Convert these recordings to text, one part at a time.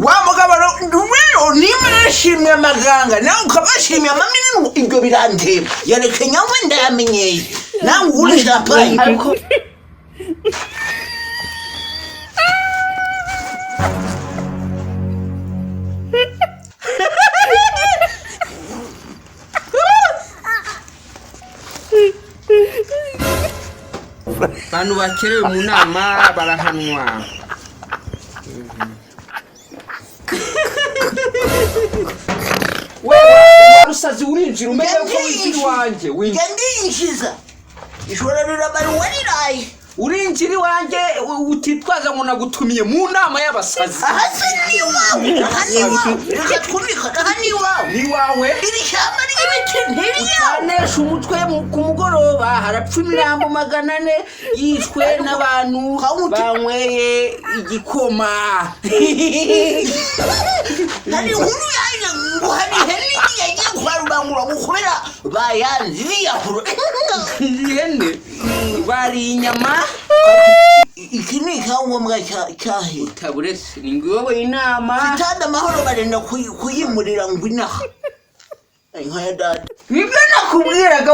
wa mugabo rero nimba nashimye amaganga nawe ukabashimye amamini ibyo birandeba yareke nyamwe ndayamenyeye nawe uri champagne ariko bantu bakerewe mu nama barahanwa wewe rusazi urinjira umenye ko winjira wanje ngendishiza ishora rirabari wariraye urinjira iwanje utitwaza ngo nagutumiye mu nama y'abasazi ahase ni wawe reka twumvikana ni wawe iri shyamba ry'ibiti ntiriyawe unesha umutwe ku mugoroba harapfa imirambo 400 yishwe n'abantu banyweye igikoma hari inkuru yaje ngo hari ihene yagiye kwarubangura gukubera bayanzi biyahura ihene bari inyama iki ni icyangombwa cyahe utaburese ni ngowe inama sitade amahoro barenda kuyimurira ngo inaha nkaya dada nibyo nakubwiraga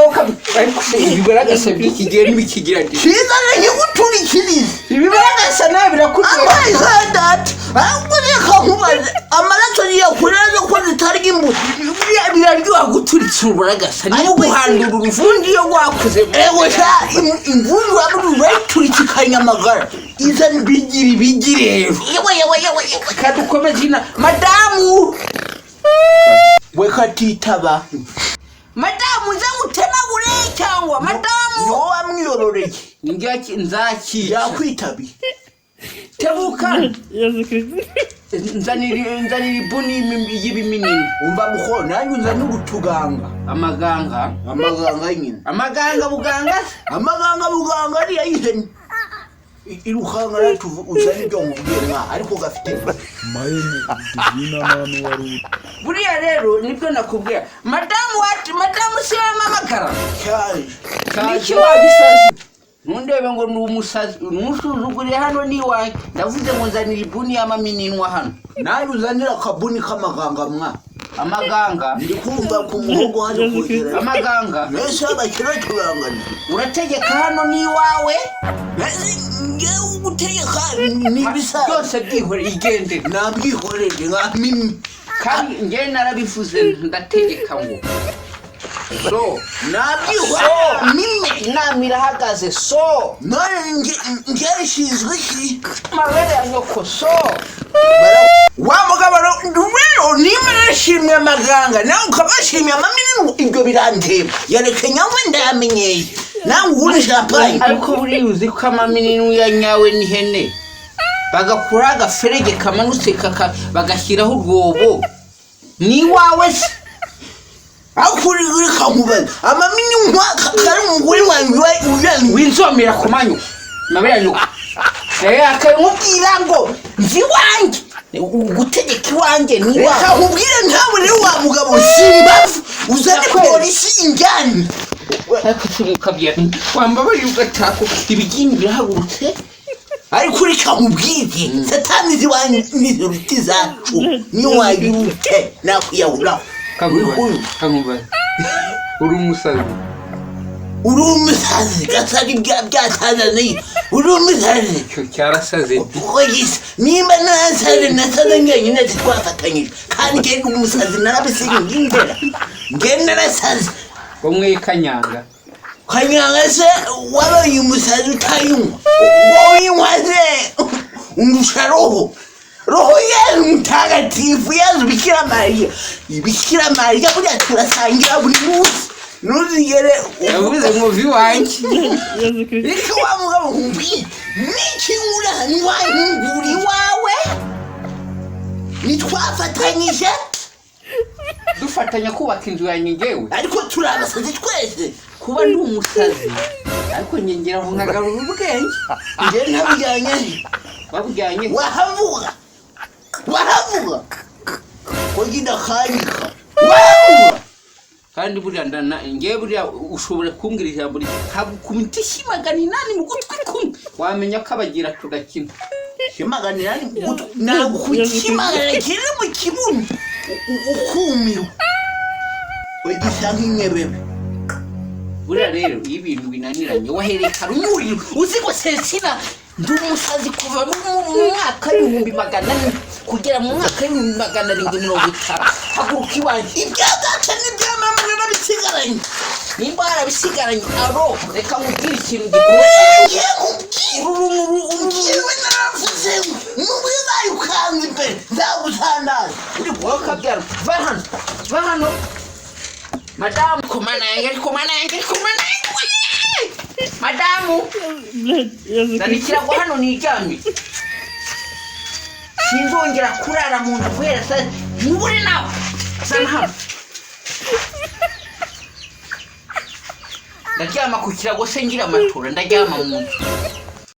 ibigaragasa by'ikigero n'ibikigira ndi kizana nyiguturikirize ibigaragasa nawe birakubwira nkaya dada ahubwo reka nkubaze amaraso yiyakureza ko zitarya imbuto biraryoha guturikira uburagasa niyo guhandura uruvundi iyo wakuze ewe sha imvundu baturikikanya amagara izana bigire yewe kadukomeze ina madamu we katitaba madamu nzamutemagure cyangwa madamu yo wamwiyororeye ningaki nzaki yakwitabi tebuka nzanira ibuni y'ibiminini umva muko nanyu nzana ubutuganga amaganga nyine amaganga buganga ari yihene irukanga ratu uzana ibyo nkubwira ariko gafite mayini divina manu waru buriya rero nibyo nakubwira madamu si wamamagara niki wagisazi ntundebe ngo ni umusazi nusuzugure hano ni wanjye ndavuze ngo nzanira ibuni y'amaminwa hano nawe uzanira akabuni k'amaganga amaganga ndi kumva ku muhogo hano kugera amaganga mbese abakira turangana urategeka hano ni wawe ngewe ugutegeka nibisa byose byihore igende nabwihorere nka mimi kandi ngewe narabivuze ndategeka ngo so nabwihorere mimi inama irahagaze so none ngerishinzwe iki mabere ya nyoko so wa mugabo rero nimba nashimye amaganga nawe ukabashimye amamini ibyo birandeba yareke nyamwe ndayamenyeye nawe uri champagne ariko buri uzi ko amamini yanyawe n'ihene bagakura agaferege kamanutse bagashyiraho urwobo ni wawe se akuri kamubaza amamini kari umugore wanjye winzomera ku manyu mabere ya nyoko akayumubwira ngo nzi wanjye ugutegeka iwanjye ni wawe reka nkubwire ntawe rero wa mugabo simbavu uzane polisi injyane ariko tumukabya wambabariye ugatako ibigini birahagurutse ariko reka nkubwire satani ziwanjye n'izuruti zacu niyo wayirute nakwiyahuraho kamubaza uri umusazi gasari byatazaniye uri umusazi cyo cyarasaze Oye, nimba nasaze ngenyine twafatanyije kandi ngende umusazi narabisiga ngindera ngende nasaze umwe kanyanga se wabaye umusazi utayumwa wowe inkwaze umusharoho roho yesu mutagatifu yesu bikira mariya burya turasangira buri munsi nuzigere yavuze ngo viwanjye reka wa mugabo nkumbi niki urahani wanguri wawe nitwafatanyije dufatanya kubaka inzu ya nyegewe ariko turabasazi twese kuba ndi umusazi ariko nyengera ngo nkagarura ubwenge nge ntabujyanye babujyanye wahavuga ko gidakanyika wahavuga kandi buriya ngewe buriya ushobora kumbwira ijambo ntabwo kumita 800 mu gutwi kumwe wamenya ko abagira tugakina Shimaganira ni gutu na kukimaganira kiri mu kibuni ukumirwa wegisanga inyebebe buriya rero ibintu binaniranye wahereka runyuriro uziko sesina ndumusazi kuva mu mwaka w'ibihumbi 400 kugera mu mwaka w'ibihumbi 750 haguruka iwanjye ibyagaca n'ibyamama narabisigaranye nimba harabisigaranye aro reka mubwire ikintu gikomeye uruwe naravuze mubibaye ukanze pe ndagusandaza uri wakabyara va hano madamu madamu ndabikira ko hano niryamye sinzongera kurara mu nzu guhera saa ntubure nawe sana hano ndaryama ku kirago se ngira amatura ndaryama mu nzu